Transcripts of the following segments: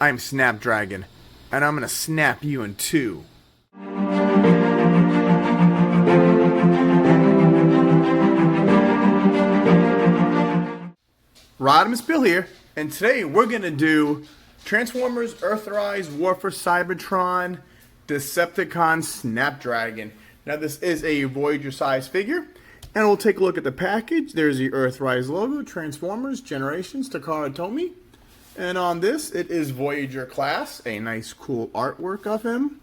I'm Snapdragon, and I'm gonna snap you in two. Rodimusbill here, and today we're gonna do Transformers Earthrise Warfare Cybertron Decepticon Snapdragon. Now this is a Voyager size figure, and we'll take a look at the package. There's the Earthrise logo, Transformers, Generations, Takara Tomy. And on this, it is Voyager class, a nice cool artwork of him.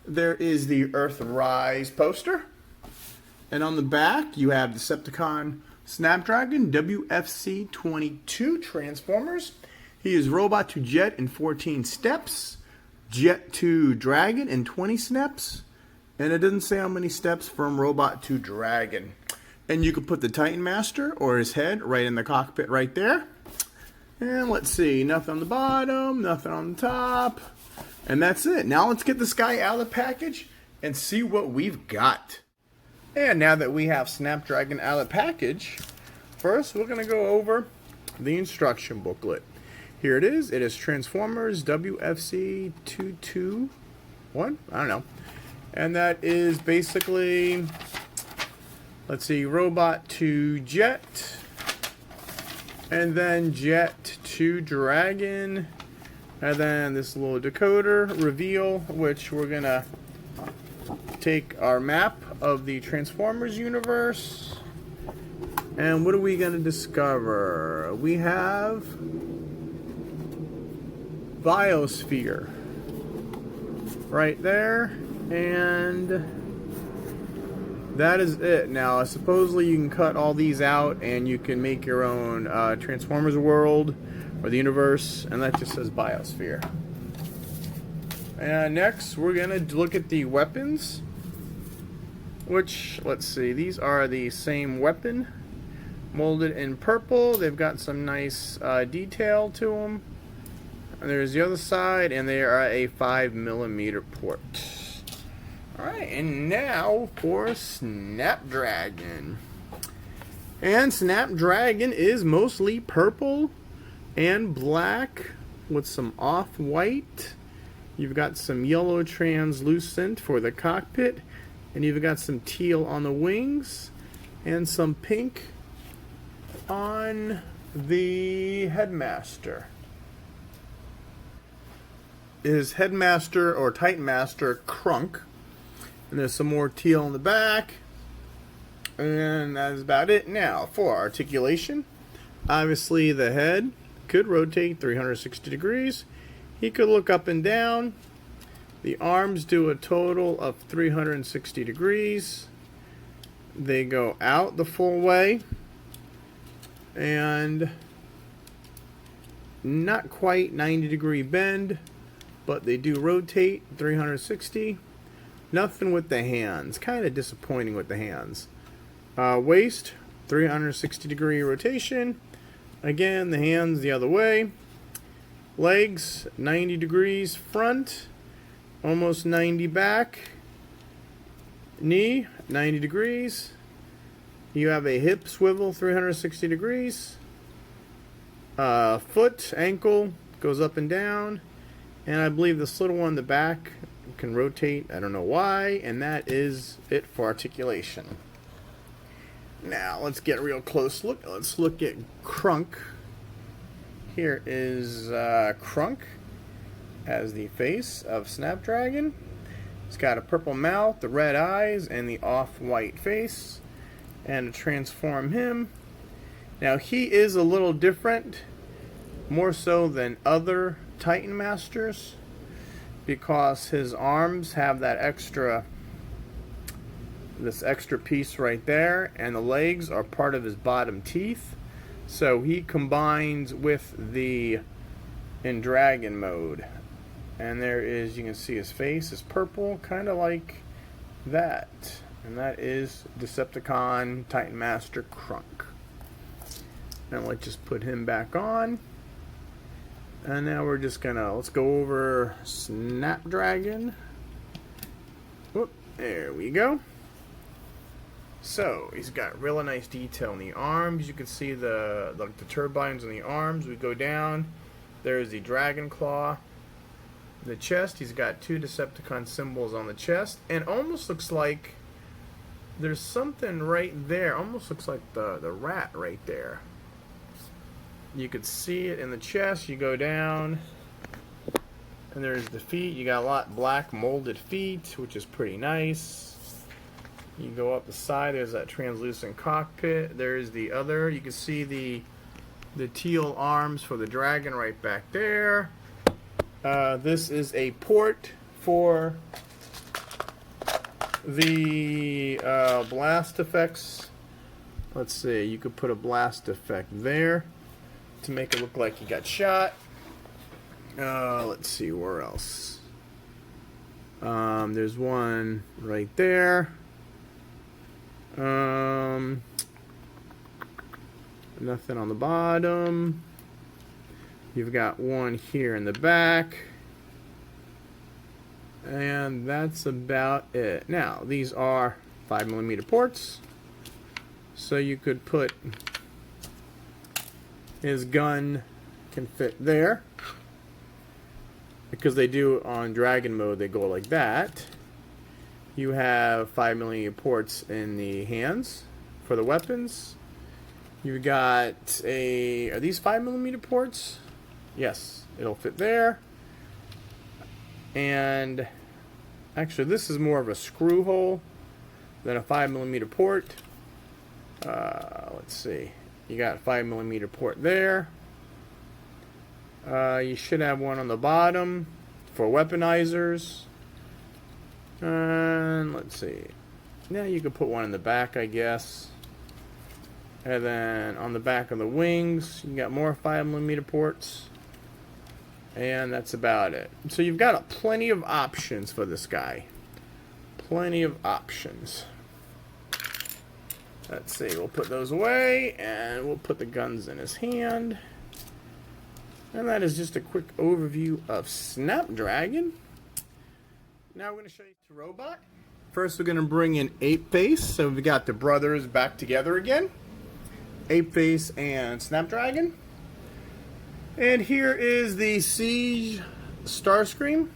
There is the Earthrise poster. And on the back, you have Decepticon Snapdragon WFC 22 Transformers. He is Robot to Jet in 14 steps, Jet to Dragon in 20 steps, and it doesn't say how many steps from Robot to Dragon. And you can put the Titan Master or his head right in the cockpit right there. And let's see, nothing on the bottom, nothing on the top, and that's it. Now let's get this guy out of the package and see what we've got. And now that we have Snapdragon out of the package, first we're going to go over the instruction booklet. Here it is. It is Transformers WFC 221. I don't know. And that is basically, let's see, Robot to Jet, and then Jet to Dragon, and then this little decoder reveal, which we're going to take our map of the Transformers universe. And what are we going to discover? We have Biosphere right there, and that is it. Now, supposedly you can cut all these out and you can make your own Transformers world or the universe, and that just says Biosphere. And next, we're going to look at the weapons, which, let's see, these are the same weapon, molded in purple. They've got some nice detail to them. And there's the other side, and they are a 5mm port. Alright, and now for Snapdragon. And Snapdragon is mostly purple and black with some off-white. You've got some yellow translucent for the cockpit, and you've got some teal on the wings, and some pink on the headmaster. Is Headmaster or Titan Master Krunk. And there's some more teal in the back. And that's about it. Now, for articulation, obviously the head could rotate 360 degrees. He could look up and down. The arms do a total of 360 degrees. They go out the full way. And not quite 90-degree bend, but they do rotate 360. Nothing with the hands. Kind of disappointing with the hands. Waist, 360-degree rotation. Again, the hands the other way. Legs, 90 degrees front. Almost 90 back. Knee, 90 degrees. You have a hip swivel, 360 degrees. Foot, ankle, goes up and down. And I believe this little one in the back can rotate, I don't know why, and that is it for articulation. Now let's get a real close look. Let's look at Krunk. Here is Krunk as the face of Snapdragon. He's got a purple mouth, the red eyes, and the off-white face. And to transform him, now he is a little different, more so than other Titan Masters, because his arms have that this extra piece right there, and the legs are part of his bottom teeth. So he combines with the in Dragon mode. And there is, you can see his face is purple, kind of like that. And that is Decepticon Titan Master Krunk. And let's just put him back on. And now we're just gonna, let's go over Snapdragon. Whoop, there we go. So he's got really nice detail in the arms. You can see the turbines on the arms. We go down. There's the Dragon Claw. The chest, he's got 2 Decepticon symbols on the chest, and almost looks like there's something right there. Almost looks like the rat right there. You could see it in the chest. You go down, and there's the feet. You got a lot black molded feet, which is pretty nice. You go up the side. There's that translucent cockpit. There's the other. You can see the teal arms for the dragon right back there. This is a port for the blast effects. Let's see, you could put a blast effect there to make it look like you got shot. Let's see, where else? There's one right there. Nothing on the bottom. You've got one here in the back. And that's about it. Now, these are 5mm ports. So you could put his gun can fit there. Because they do on Dragon mode, they go like that. You have 5mm ports in the hands for the weapons. You've got are these 5mm ports? Yes, it'll fit there. And actually, this is more of a screw hole than a 5mm port. Let's see. You got a 5mm port there. You should have one on the bottom for weaponizers. And let's see. Now you could put one in the back, I guess. And then on the back of the wings, you got more 5mm ports. And that's about it. So you've got plenty of options for this guy. Plenty of options. Let's see, we'll put those away, and we'll put the guns in his hand. And that is just a quick overview of Snapdragon. Now we're going to show you the robot. First, we're going to bring in Apeface. So we've got the brothers back together again. Apeface and Snapdragon. And here is the Siege Starscream.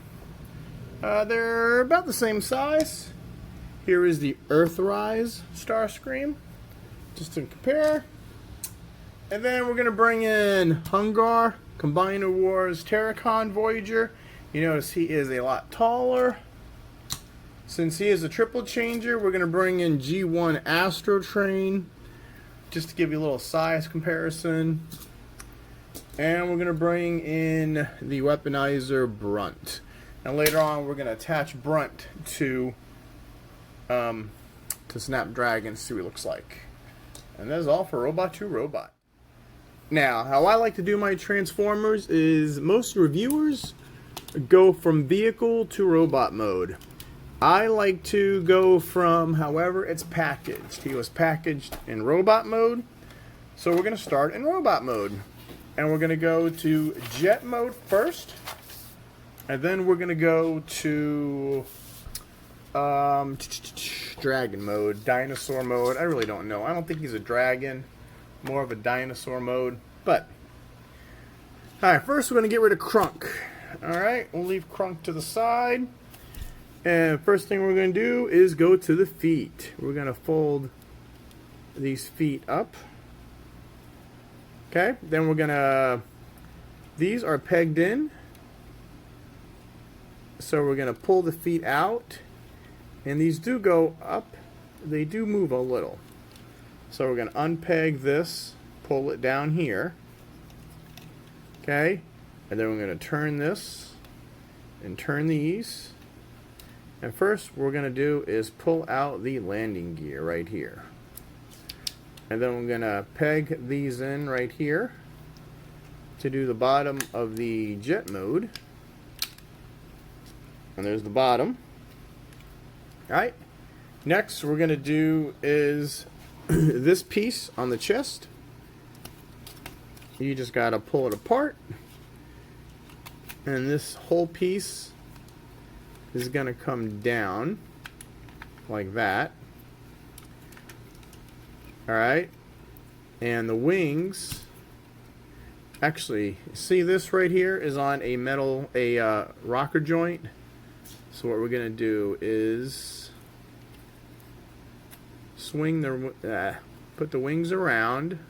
They're about the same size. Here is the Earthrise Starscream, just to compare. And then we're going to bring in Hungar, Combiner Wars, Terracon Voyager. You notice he is a lot taller. Since he is a triple changer, we're going to bring in G1 Astrotrain, just to give you a little size comparison. And we're going to bring in the Weaponizer Brunt. And later on, we're going to attach Brunt to Snapdragon, see what he looks like. And that is all for Robot 2 Robot. Now, how I like to do my Transformers is most reviewers go from vehicle to robot mode. I like to go from however it's packaged. He was packaged in robot mode, so we're going to start in robot mode. And we're going to go to jet mode first, and then we're going to go to dragon mode, dinosaur mode. I really don't know. I don't think he's a dragon, more of a dinosaur mode. But alright, first we're going to get rid of Krunk. Alright, we'll leave Krunk to the side. And first thing we're going to do is go to the feet. We're going to fold these feet up. Okay, then we're going to, these are pegged in. So we're going to pull the feet out. And these do go up. They do move a little. So we're going to unpeg this, pull it down here. Okay, and then we're going to turn this and turn these. And first what we're going to do is pull out the landing gear right here. And then we're going to peg these in right here to do the bottom of the jet mode. And there's the bottom. Alright, next we're going to do is this piece on the chest. You just got to pull it apart. And this whole piece is going to come down like that. Alright, and the wings Actually, see this right here is on a metal, rocker joint. So what we're gonna do is swing the, put the wings around.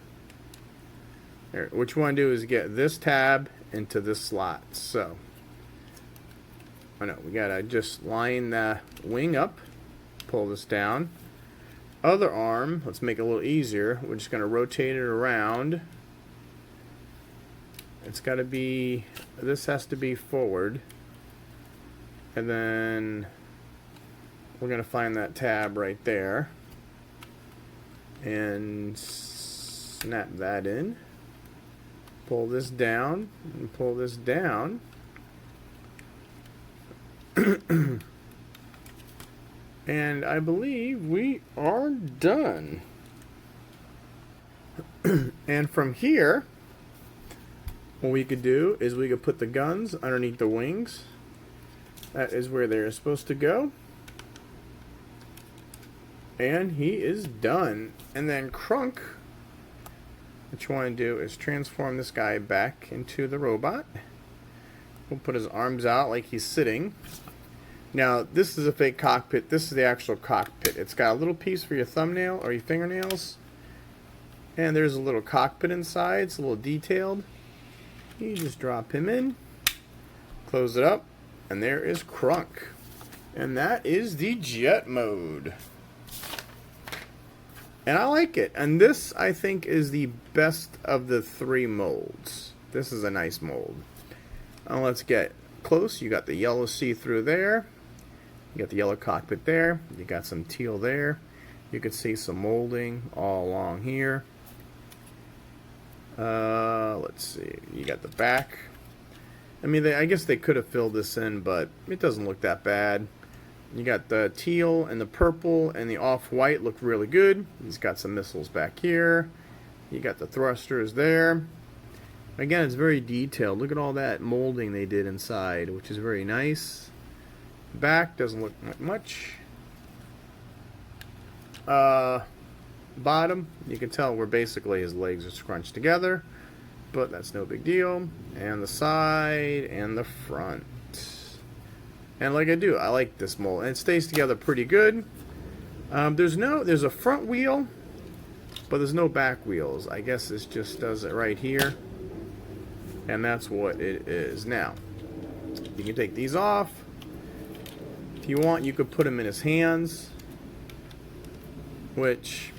There, what you want to do is get this tab into this slot. So, oh no, we gotta just line the wing up, pull this down. Other arm, let's make it a little easier. We're just gonna rotate it around. It's got to be, this has to be forward. And then we're going to find that tab right there. And snap that in. Pull this down and pull this down. And I believe we are done. And from here, what we could do is we could put the guns underneath the wings. That is where they're supposed to go. And he is done. And then Krunk, what you want to do is transform this guy back into the robot. We'll put his arms out like he's sitting. Now, this is a fake cockpit. This is the actual cockpit. It's got a little piece for your thumbnail or your fingernails. And there's a little cockpit inside. It's a little detailed. You just drop him in, close it up, and there is Krunk. And that is the jet mode. And I like it. And this, I think, is the best of the three molds. This is a nice mold. Now let's get close. You got the yellow see-through there. You got the yellow cockpit there. You got some teal there. You can see some molding all along here. Let's see. You got the back. I mean, I guess they could have filled this in, but it doesn't look that bad. You got the teal and the purple and the off-white look really good. He's got some missiles back here. You got the thrusters there. Again, it's very detailed. Look at all that molding they did inside, which is very nice. Back doesn't look like much. Bottom, you can tell where basically his legs are scrunched together, but that's no big deal. And the side and the front. And like I like this mold, and it stays together pretty good. There's a front wheel, but there's no back wheels. I guess this just does it right here, and that's what it is. Now, you can take these off. If you want, you could put them in his hands, which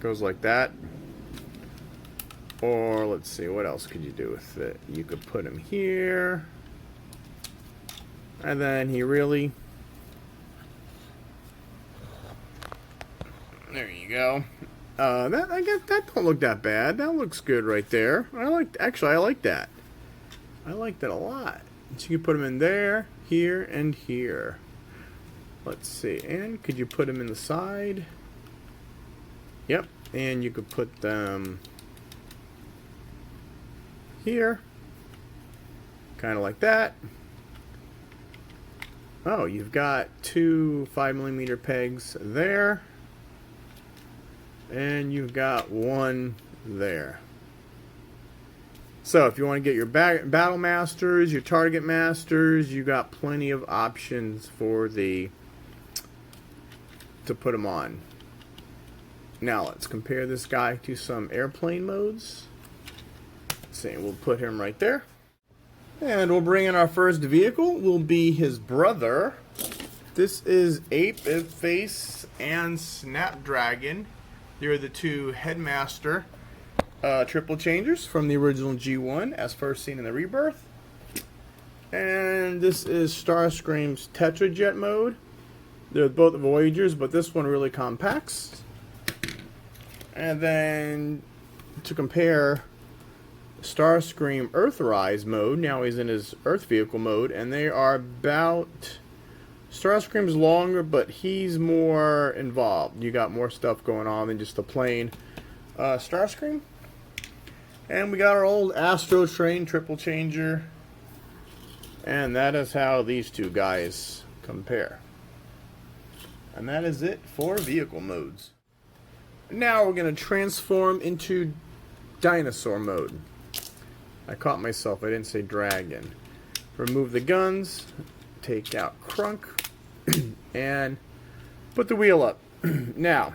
goes like that. Or let's see, what else could you do with it? You could put him here, and then he really, there you go. I guess that don't look that bad. That looks good right there. I like that. I like that a lot. So you can put them in there, here, and here. Let's see. And could you put them in the side? Yep. And you could put them here, kind of like that. Oh, you've got two 5mm pegs there, and you've got one there. So if you want to get your battle masters, your target masters, you got plenty of options for to put them on. Now let's compare this guy to some airplane modes. Let's see, we'll put him right there. And we'll bring in our first vehicle. Will be his brother. This is Ape Face and Snapdragon. They're the two headmaster triple changers from the original G1 as first seen in the Rebirth. And this is Starscream's Tetrajet mode. They're both Voyagers, but this one really compacts. And then to compare Starscream Earthrise mode, now he's in his Earth vehicle mode, and they are about, Starscream's longer, but he's more involved. You got more stuff going on than just the plain Starscream. And we got our old Astro Train triple changer, and that is how these two guys compare. And that is it for vehicle modes. Now we're going to transform into Dinosaur mode. I caught myself, I didn't say dragon. Remove the guns, take out Krunk, and put the wheel up. Now,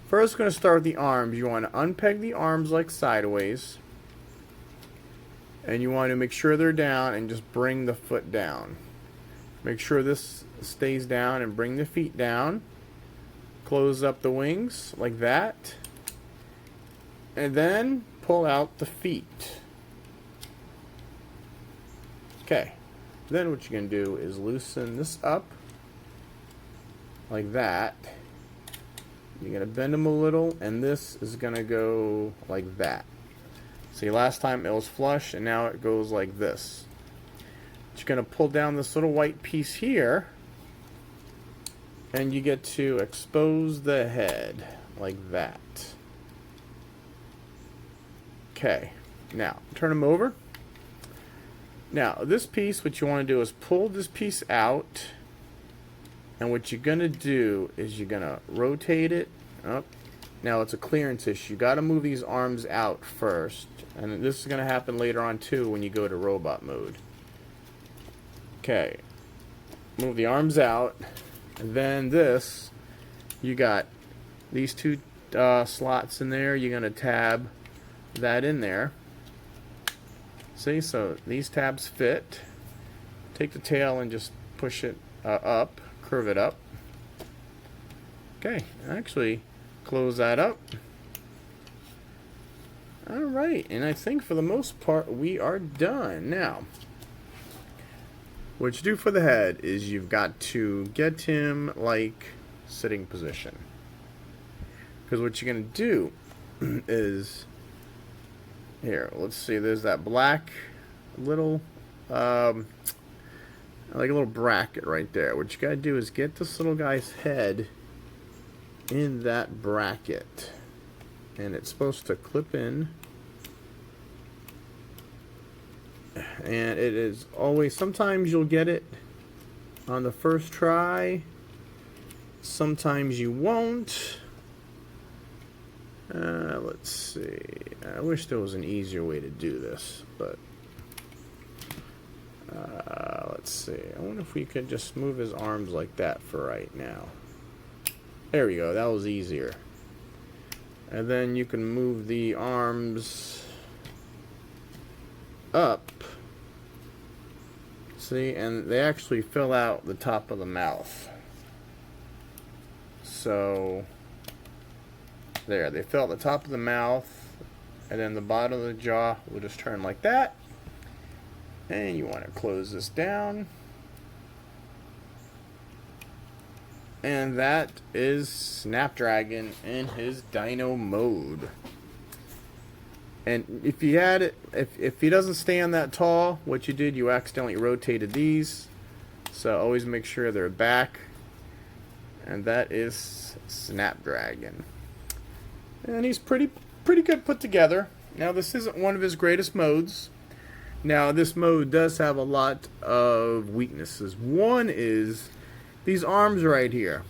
first going to start with the arms. You want to unpeg the arms like sideways. And you want to make sure they're down and just bring the foot down. Make sure this stays down and bring the feet down. Close up the wings like that. And then pull out the feet. Okay. Then what you're going to do is loosen this up like that. You're going to bend them a little, and this is going to go like that. See, last time it was flush, and now it goes like this. You're going to pull down this little white piece here, and you get to expose the head like that. Okay, now turn them over. Now this piece, what you want to do is pull this piece out, and what you're going to do is you're going to rotate it up. Now it's a clearance issue. You got to move these arms out first, and this is going to happen later on too when you go to robot mode. Okay, move the arms out, and then this, you got these two slots in there. You're going to tab that in there. See, so these tabs fit. Take the tail and just push it up, curve it up. Okay, actually close that up. Alright, and I think for the most part we are done. Now, what you do for the head is you've got to get him like sitting position. Because what you're going to do is, here, let's see, there's that black little, like a little bracket right there. What you got to do is get this little guy's head in that bracket. And it's supposed to clip in. And it is always, sometimes you'll get it on the first try. Sometimes you won't. Let's see. I wish there was an easier way to do this, but let's see. I wonder if we could just move his arms like that for right now. There we go. That was easier. And then you can move the arms up. See, and they actually fill out the top of the mouth. So there, they fill out the top of the mouth, and then the bottom of the jaw will just turn like that. And you want to close this down. And that is Snapdragon in his dino mode. And if you had it, if he doesn't stand that tall, what you did, you accidentally rotated these. So always make sure they're back. And that is Snapdragon. And he's pretty good put together. Now this isn't one of his greatest modes. Now this mode does have a lot of weaknesses. One is these arms right here.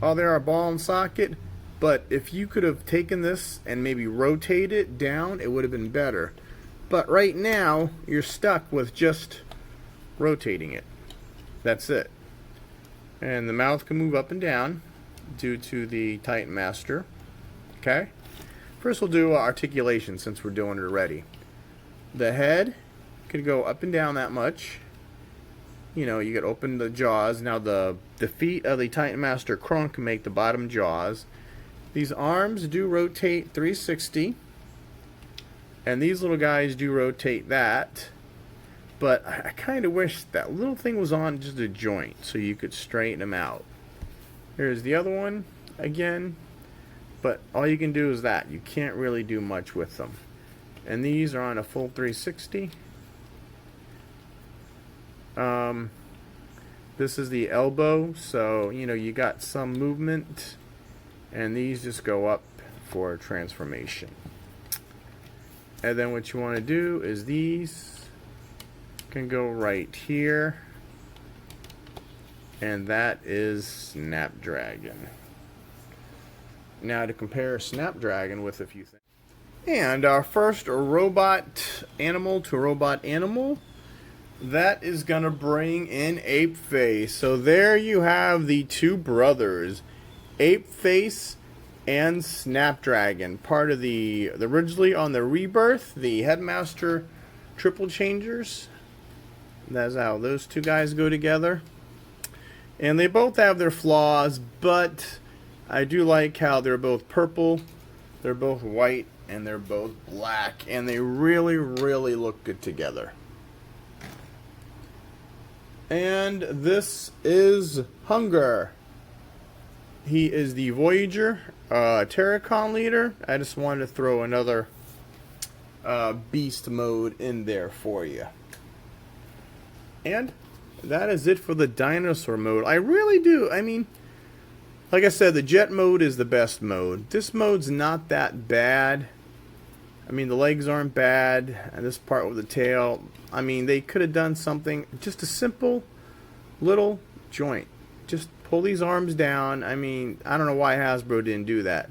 Oh, they're a ball and socket. But if you could have taken this and maybe rotate it down, it would have been better. But right now, you're stuck with just rotating it. That's it. And the mouth can move up and down due to the Titan Master. Okay? First we'll do articulation since we're doing it already. The head could go up and down that much. You know, you could open the jaws. Now the feet of the Titan Master Krunk make the bottom jaws. These arms do rotate 360. And these little guys do rotate that. But I kind of wish that little thing was on just a joint so you could straighten them out. Here's the other one again. But all you can do is that. You can't really do much with them. And these are on a full 360. This is the elbow, so you know you got some movement, and these just go up for transformation. And then what you want to do is these can go right here, and that is Snapdragon. Now to compare Snapdragon with a few things. And our first robot animal to robot animal, that is going to bring in Apeface. So there you have the two brothers, Apeface and Snapdragon, part of the originally on the Rebirth, the Headmaster Triple Changers. That's how those two guys go together. And they both have their flaws, but I do like how they're both purple, they're both white, and they're both black, and they really, really look good together. And this is Hunger. He is the Voyager Terracon leader. I just wanted to throw another beast mode in there for you. And that is it for the dinosaur mode. I really do. I mean, like I said, the jet mode is the best mode. This mode's not that bad. I mean, the legs aren't bad. And this part with the tail, I mean, they could have done something. Just a simple little joint. Just pull these arms down. I mean, I don't know why Hasbro didn't do that.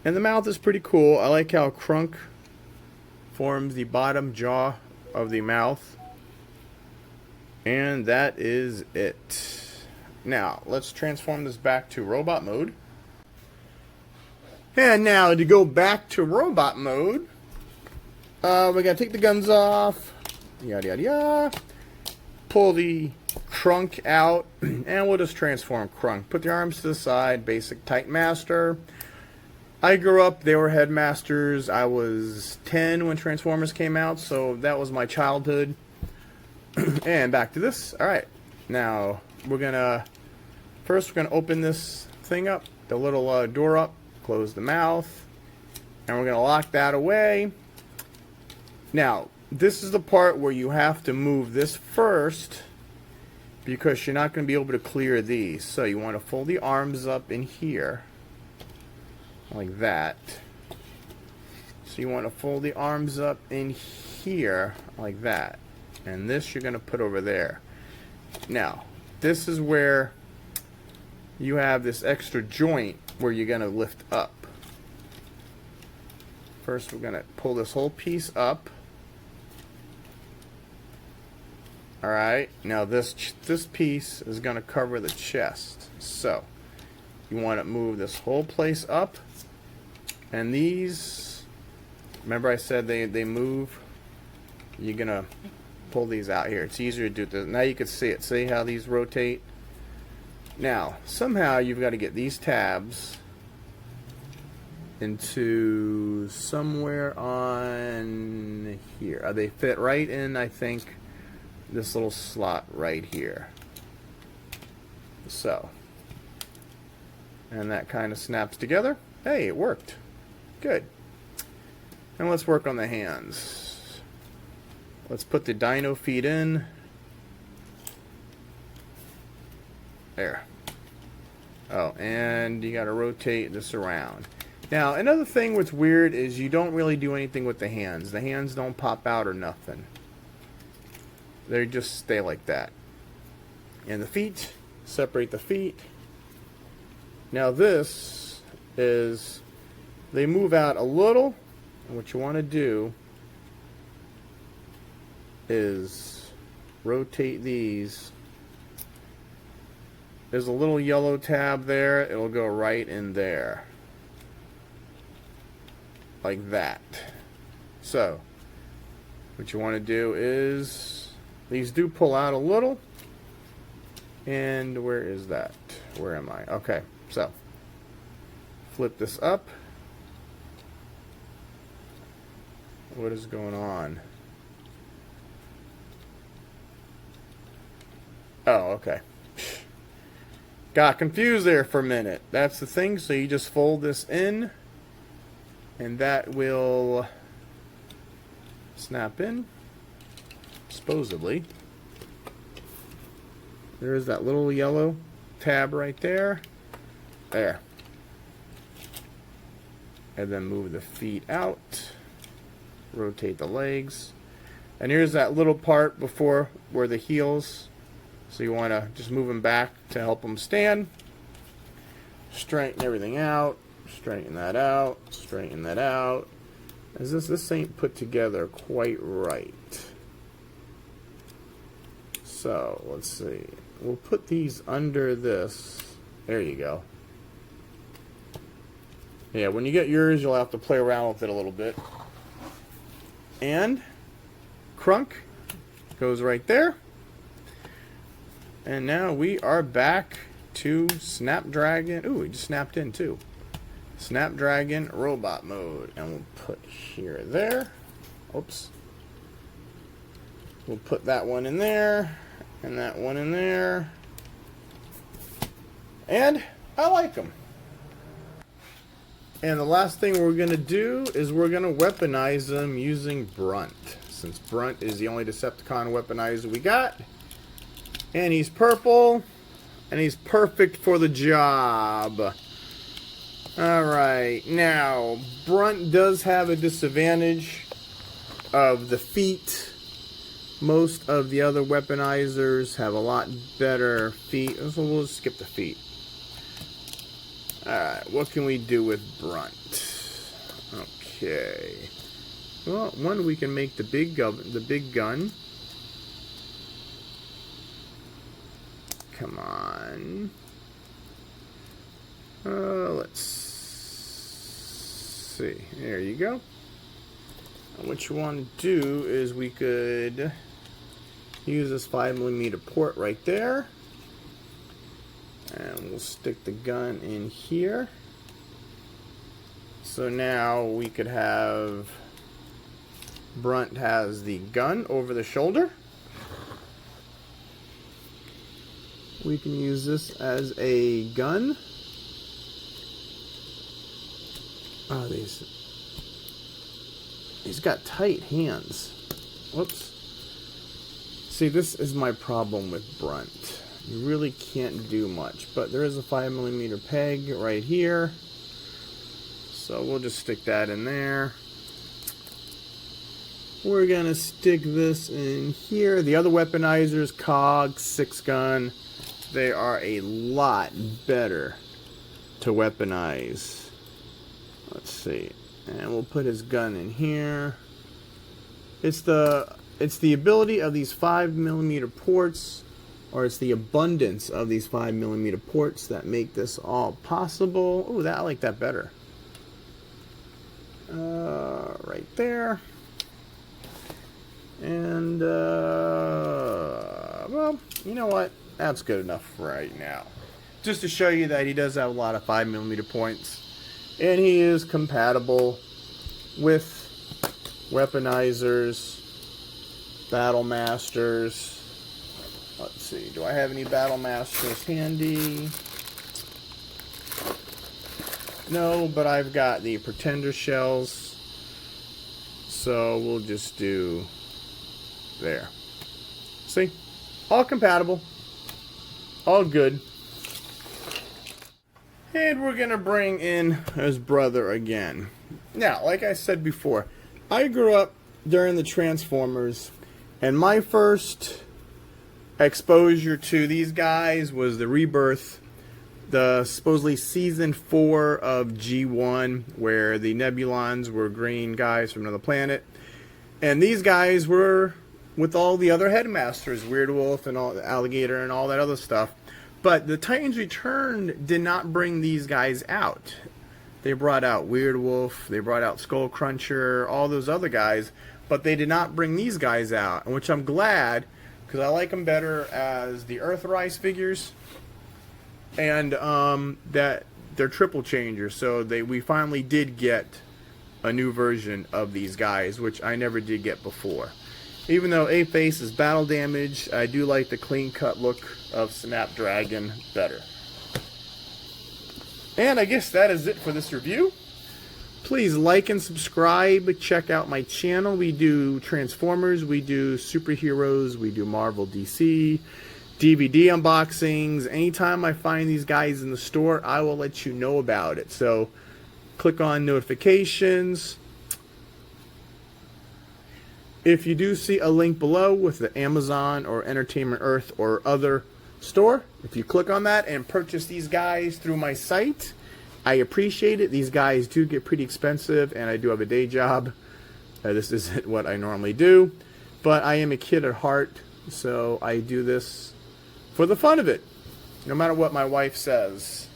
And the mouth is pretty cool. I like how Krunk forms the bottom jaw of the mouth. And that is it. Now, let's transform this back to robot mode. And now, to go back to robot mode, we gotta take the guns off. Yada, yada, yada. Pull the Krunk out, and we'll just transform Krunk. Put the arms to the side, basic Titan Master. I grew up, they were headmasters. I was 10 when Transformers came out, so that was my childhood. And back to this. Alright, now we're gonna open this thing up, the little door up, close the mouth, and we're gonna lock that away. Now, this is the part where you have to move this first, because you're not going to be able to clear these. So you want to fold the arms up in here, like that. So you want to fold the arms up in here, like that. And this you're going to put over there. Now, this is where you have this extra joint where you're going to lift up. First, we're going to pull this whole piece up. Alright, now this piece is going to cover the chest. So, you want to move this whole place up. And these, remember I said they move? You're going to pull these out here. It's easier to do this. Now you can see it. See how these rotate? Now, somehow you've got to get these tabs into somewhere on here. They fit right in, I think, this little slot right here. So, and that kind of snaps together. Hey, it worked. Good. And let's work on the hands. Let's put the dino feet in. There. Oh, and you got to rotate this around. Now, another thing what's weird is you don't really do anything with the hands. The hands don't pop out or nothing. They just stay like that. And the feet, separate the feet. Now this is, they move out a little. And what you want to do is rotate these. There's a little yellow tab there. It'll go right in there. Like that. So, what you want to do is, these do pull out a little. And where is that? Where am I? Okay, so flip this up. What is going on? Oh, okay. Got confused there for a minute. That's the thing, so you just fold this in, and that will snap in. Supposedly. There's that little yellow tab right there. There. And then move the feet out. Rotate the legs. And here's that little part before where the heels. So you want to just move them back to help them stand. Straighten everything out. Straighten that out. Straighten that out. is this ain't put together quite right. So let's see. We'll put these under this. There you go. Yeah, when you get yours, you'll have to play around with it a little bit. And Krunk goes right there. And now we are back to Snapdragon. Ooh, we just snapped in too. Snapdragon robot mode. And we'll put here there. Oops. We'll put that one in there. And that one in there. And I like them. And the last thing we're going to do is we're going to weaponize them using Brunt. Since Brunt is the only Decepticon weaponizer we got. And he's purple. And he's perfect for the job. Alright, now, Brunt does have a disadvantage of the feet. Most of the other weaponizers have a lot better feet. So we'll just skip the feet. Alright, what can we do with Brunt? Okay. Well, one, we can make the big gun. Come on. Let's see. There you go. And what you want to do is we could use this 5mm port right there. And we'll stick the gun in here. So now we could have Brunt has the gun over the shoulder. We can use this as a gun. Oh, he's got tight hands. Whoops. See, this is my problem with Brunt. You really can't do much, but there is a 5mm peg right here. So we'll just stick that in there. We're gonna stick this in here. The other weaponizers, COG, 6-gun, they are a lot better to weaponize. Let's see. And we'll put his gun in here. It's the ability of these 5mm ports, or it's the abundance of these 5mm ports that make this all possible. Oh, I like that better. Right there. And, well, you know what? That's good enough right now. Just to show you that he does have a lot of 5mm points. And he is compatible with weaponizers, battle masters. Let's see, do I have any battle masters handy? No, but I've got the pretender shells. So we'll just do there. See? All compatible. All good. And we're going to bring in his brother again. Now, like I said before, I grew up during the Transformers, and my first exposure to these guys was the Rebirth, the supposedly season 4 of G1, where the Nebulons were green guys from another planet. And these guys were with all the other headmasters, Weird Wolf and all the Alligator and all that other stuff. But the Titans Return did not bring these guys out. They brought out Weird Wolf, they brought out Skull Cruncher, all those other guys, but they did not bring these guys out, which I'm glad, because I like them better as the Earthrise figures, and that they're triple changers. So we finally did get a new version of these guys, which I never did get before. Even though A-Face is battle damage, I do like the clean-cut look of Snapdragon better. And I guess that is it for this review. Please like and subscribe. Check out my channel. We do Transformers, we do superheroes, we do Marvel, DC, DVD unboxings. Anytime I find these guys in the store, I will let you know about it. So click on notifications. If you do see a link below with the Amazon or Entertainment Earth or other store, if you click on that and purchase these guys through my site, I appreciate it. These guys do get pretty expensive, and I do have a day job. This isn't what I normally do, but I am a kid at heart, so I do this for the fun of it, no matter what my wife says.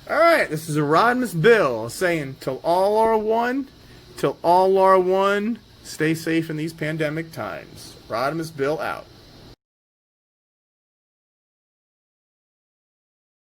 Alright, this is a Rodimusbill saying, till all are one, stay safe in these pandemic times. Rodimusbill out.